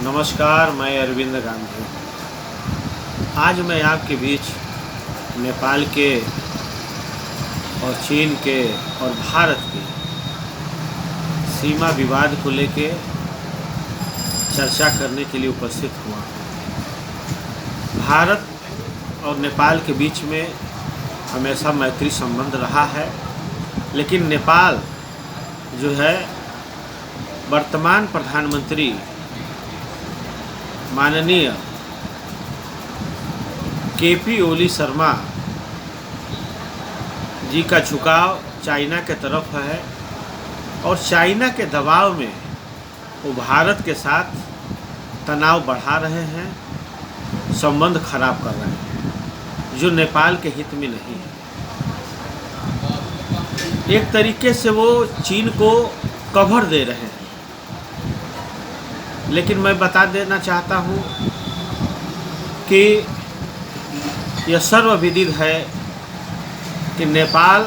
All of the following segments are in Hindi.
नमस्कार, मैं अरविंद गांधी। आज मैं आपके बीच नेपाल के और चीन के और भारत के सीमा विवाद को लेके चर्चा करने के लिए उपस्थित हुआ हूँ। भारत और नेपाल के बीच में हमेशा मैत्री संबंध रहा है, लेकिन नेपाल जो है वर्तमान प्रधानमंत्री माननीय केपी ओली शर्मा जी का झुकाव चाइना के तरफ है और चाइना के दबाव में वो भारत के साथ तनाव बढ़ा रहे हैं, संबंध खराब कर रहे हैं, जो नेपाल के हित में नहीं है। एक तरीके से वो चीन को कवर दे रहे हैं, लेकिन मैं बता देना चाहता हूँ कि यह सर्वविदित है कि नेपाल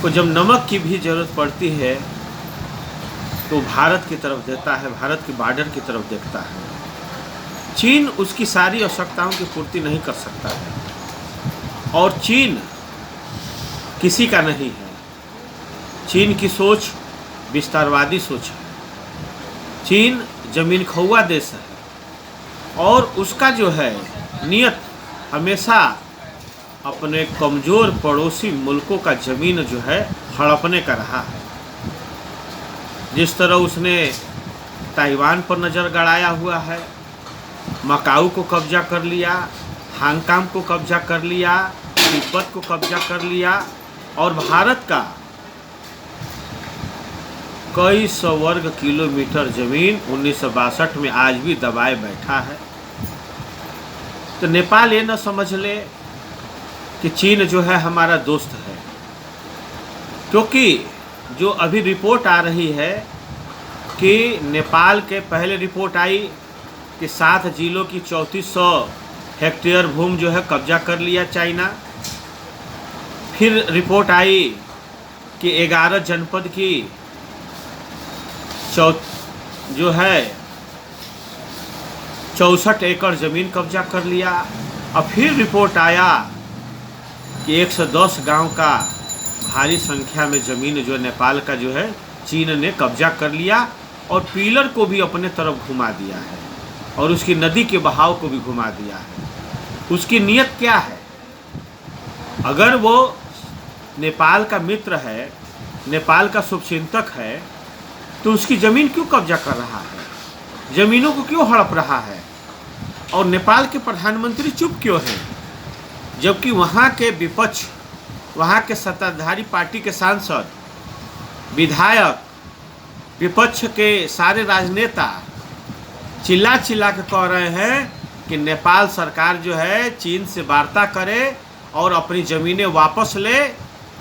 को जब नमक की भी ज़रूरत पड़ती है तो भारत की तरफ देता है, भारत के बॉर्डर की तरफ देखता है। चीन उसकी सारी आवश्यकताओं की पूर्ति नहीं कर सकता है और चीन किसी का नहीं है। चीन की सोच विस्तारवादी सोच है। चीन जमीन खौआ देश है और उसका जो है नियत हमेशा अपने कमज़ोर पड़ोसी मुल्कों का ज़मीन जो है हड़पने का रहा है। जिस तरह उसने ताइवान पर नज़र गड़ाया हुआ है, मकाऊ को कब्जा कर लिया, हांगकांग को कब्जा कर लिया, तिब्बत को कब्जा कर लिया और भारत का कई सौ वर्ग किलोमीटर ज़मीन 1962 में आज भी दबाए बैठा है। तो नेपाल ये न समझ ले कि चीन जो है हमारा दोस्त है, क्योंकि जो अभी रिपोर्ट आ रही है कि नेपाल के पहले रिपोर्ट आई कि 7 जिलों की 3400 हेक्टेयर भूमि जो है कब्जा कर लिया चाइना। फिर रिपोर्ट आई कि 11 जनपद की जो है 64 एकड़ ज़मीन कब्जा कर लिया। और फिर रिपोर्ट आया कि 110 गांव का भारी संख्या में ज़मीन जो नेपाल का जो है चीन ने कब्जा कर लिया और पीलर को भी अपने तरफ घुमा दिया है और उसकी नदी के बहाव को भी घुमा दिया है। उसकी नीयत क्या है? अगर वो नेपाल का मित्र है, नेपाल का शुभचिंतक है, तो उसकी ज़मीन क्यों कब्जा कर रहा है, ज़मीनों को क्यों हड़प रहा है? और नेपाल के प्रधानमंत्री चुप क्यों हैं, जबकि वहाँ के विपक्ष, वहाँ के सत्ताधारी पार्टी के सांसद, विधायक, विपक्ष के सारे राजनेता चिल्ला चिल्ला के कह रहे हैं कि नेपाल सरकार जो है चीन से वार्ता करे और अपनी ज़मीनें वापस ले।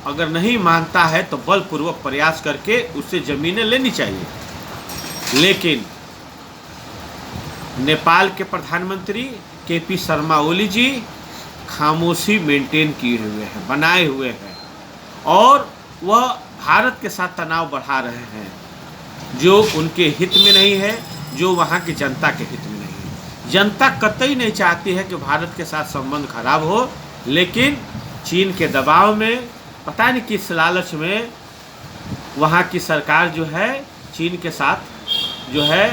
अगर नहीं मानता है तो बलपूर्वक प्रयास करके उससे ज़मीनें लेनी चाहिए। लेकिन नेपाल के प्रधानमंत्री केपी शर्मा ओली जी खामोशी मेंटेन किए हुए हैं, बनाए हुए हैं और वह भारत के साथ तनाव बढ़ा रहे हैं, जो उनके हित में नहीं है, जो वहाँ की जनता के हित में नहीं है। जनता कतई नहीं चाहती है कि भारत के साथ संबंध खराब हो, लेकिन चीन के दबाव में, पता नहीं किस लालच में वहाँ की सरकार जो है चीन के साथ जो है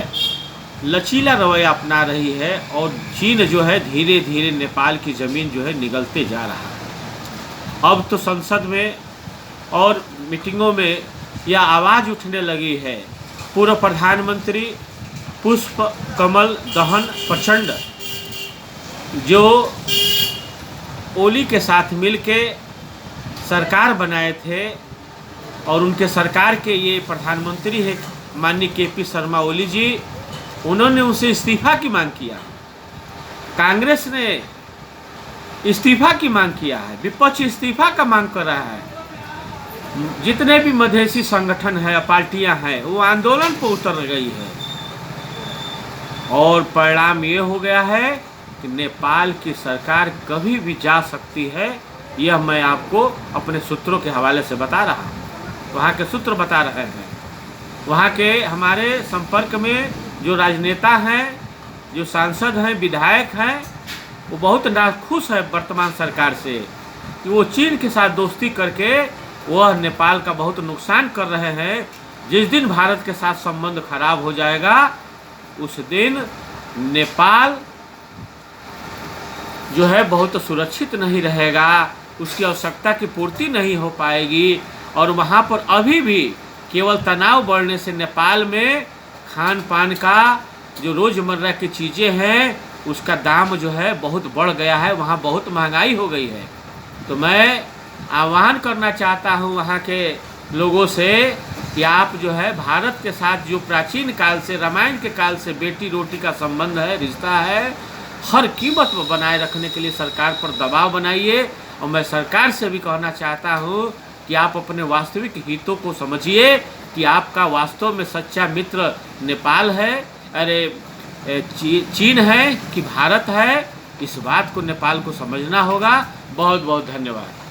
लचीला रवैया अपना रही है और चीन जो है धीरे धीरे नेपाल की ज़मीन जो है निगलते जा रहा है। अब तो संसद में और मीटिंगों में यह आवाज़ उठने लगी है। पूर्व प्रधानमंत्री पुष्प कमल दहन प्रचंड जो ओली के साथ मिलके सरकार बनाए थे और उनके सरकार के ये प्रधानमंत्री है माननीय केपी शर्मा ओली जी, उन्होंने उनसे इस्तीफा की मांग किया। कांग्रेस ने इस्तीफा की मांग किया है, विपक्ष इस्तीफा का मांग कर रहा है। जितने भी मधेसी संगठन है, पार्टियां हैं, वो आंदोलन पर उतर गई है और परिणाम ये हो गया है कि नेपाल की सरकार कभी भी जा सकती है। यह मैं आपको अपने सूत्रों के हवाले से बता रहा हूँ, वहाँ के सूत्र बता रहे हैं। वहाँ के हमारे संपर्क में जो राजनेता हैं, जो सांसद हैं, विधायक हैं, वो बहुत नाखुश है वर्तमान सरकार से कि वो चीन के साथ दोस्ती करके वह नेपाल का बहुत नुकसान कर रहे हैं। जिस दिन भारत के साथ संबंध खराब हो जाएगा उस दिन नेपाल जो है बहुत सुरक्षित नहीं रहेगा, उसकी आवश्यकता की पूर्ति नहीं हो पाएगी और वहाँ पर अभी भी केवल तनाव बढ़ने से नेपाल में खान पान का जो रोज़मर्रा की चीज़ें हैं उसका दाम जो है बहुत बढ़ गया है, वहाँ बहुत महंगाई हो गई है। तो मैं आह्वान करना चाहता हूँ वहाँ के लोगों से कि आप जो है भारत के साथ जो प्राचीन काल से, रामायण के काल से बेटी रोटी का संबंध है, रिश्ता है, हर कीमत पर बनाए रखने के लिए सरकार पर दबाव बनाइए। और मैं सरकार से भी कहना चाहता हूँ कि आप अपने वास्तविक हितों को समझिए कि आपका वास्तव में सच्चा मित्र नेपाल है, अरे चीन है कि भारत है। इस बात को नेपाल को समझना होगा। बहुत बहुत धन्यवाद।